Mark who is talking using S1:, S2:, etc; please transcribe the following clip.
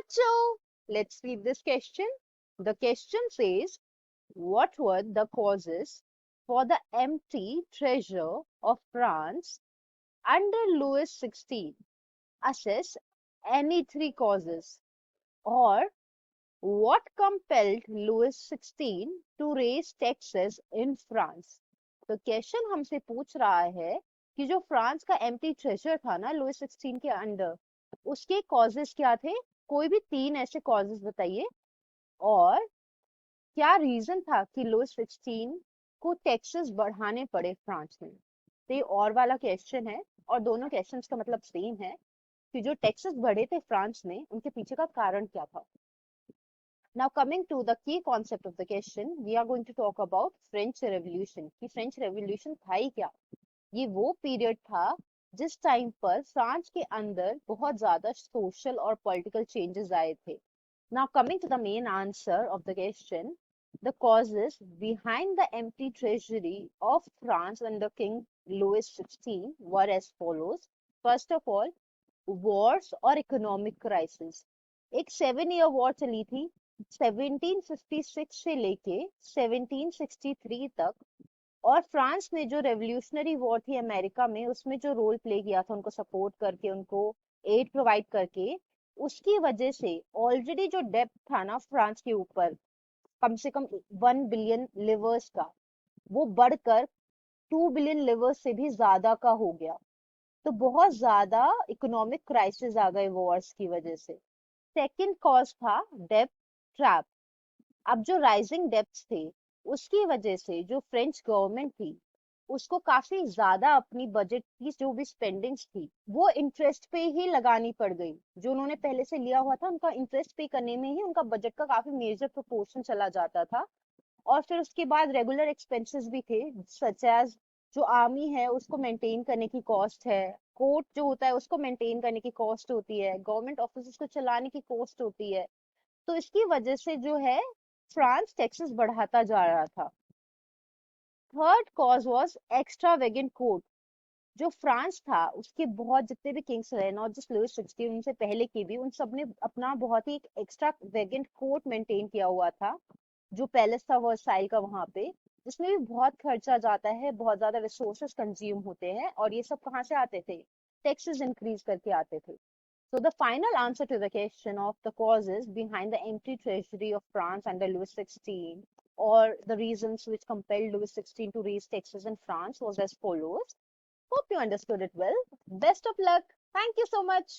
S1: bachcho, let's read this question. The question says, what were the causes for the empty treasure of France under Louis XVI? Assess any three causes. Or what compelled Louis XVI to raise taxes in France? तो question हमसे पूछ रहा है कि जो France का empty treasure था ना लुइस 16 के अंडर, उसके कॉजेस क्या थे? कोई भी तीन ऐसे कॉजेस बताइए। और क्या रीजन था कि लुइस 16 को टैक्सेस बढ़ाने पड़े फ्रांस में? तो ये और वाला क्वेश्चन है और दोनों क्वेश्चंस का मतलब सेम है कि जो टैक्सेस बढ़े थे फ्रांस में, उनके पीछे का कारण क्या था। Now coming to the key concept of the question, we are going to talk about French Revolution. कि फ्रेंच रेवोल्यूशन था ही क्या? ये वो पीरियड था जिस टाइम पर फ्रांस के अंदर बहुत ज्यादा सोशल और पॉलिटिकल चेंजेस आए थे। Now coming to the main answer of the question, the causes behind the empty treasury of France under King Louis XVI were as follows. First of all, wars और economic crisis. एक 7 year war चली थी 1756 से लेके 1763 तक, और France ने जो रेवोल्यूशनरी वॉर थी अमेरिका में, उसमें जो रोल प्ले किया था उनको सपोर्ट करके, उनको एड प्रोवाइड करके, उसकी वजह से ऑलरेडी जो डेब्ट था ना फ्रांस के ऊपर, कम से कम 1 बिलियन लिवर्स का, वो बढ़कर 2 बिलियन लिवर्स से भी ज्यादा का हो गया। तो बहुत ज्यादा इकोनॉमिक क्राइसिस आ गए वॉर्स की वजह से। सेकंड कॉज था डेब्ट ट्रैप। अब जो राइजिंग डेब्ट्स थे, उसकी वजह से जो फ्रेंच गवर्नमेंट थी, उसको काफी ज्यादा अपनी बजट की जो भी स्पेंडिंग्स थी वो इंटरेस्ट पे ही लगानी पड़ गई। जो उन्होंने पहले से लिया हुआ था उनका इंटरेस्ट पे करने में ही उनका बजट का काफी मेजर प्रोपोर्शन चला जाता था। और फिर उसके बाद रेगुलर एक्सपेंसेस भी थे, सच एज जो आर्मी है उसको मेंटेन करने की कॉस्ट है, कोर्ट जो होता है उसको मेंटेन करने की कॉस्ट होती है, गवर्नमेंट ऑफिस को चलाने की कॉस्ट होती है। तो इसकी वजह से जो है फ्रांस टैक्सेस बढ़ाता जा रहा था। Third cause was extravagant court. जो फ्रांस था उसके बहुत जितने भी किंग्स रहे, नॉट जस्ट लुइस 16, उनसे पहले के भी, उन सब ने अपना बहुत ही एक एक्स्ट्रा वेगेंट कोर्ट मेंटेन किया हुआ था, जो पैलेस था वर्साइल का वहां पे, जिसमें भी बहुत खर्चा जाता है, बहुत ज्यादा रिसोर्सेस कंज्यूम होते हैं, और ये सब कहाँ से आते थे? टैक्सेस इंक्रीज करके आते थे। So the final answer to the question of the causes behind the empty treasury of France under Louis XVI, or the reasons which compelled Louis XVI to raise taxes in France, was as follows. Hope you understood it well. Best of luck. Thank you so much.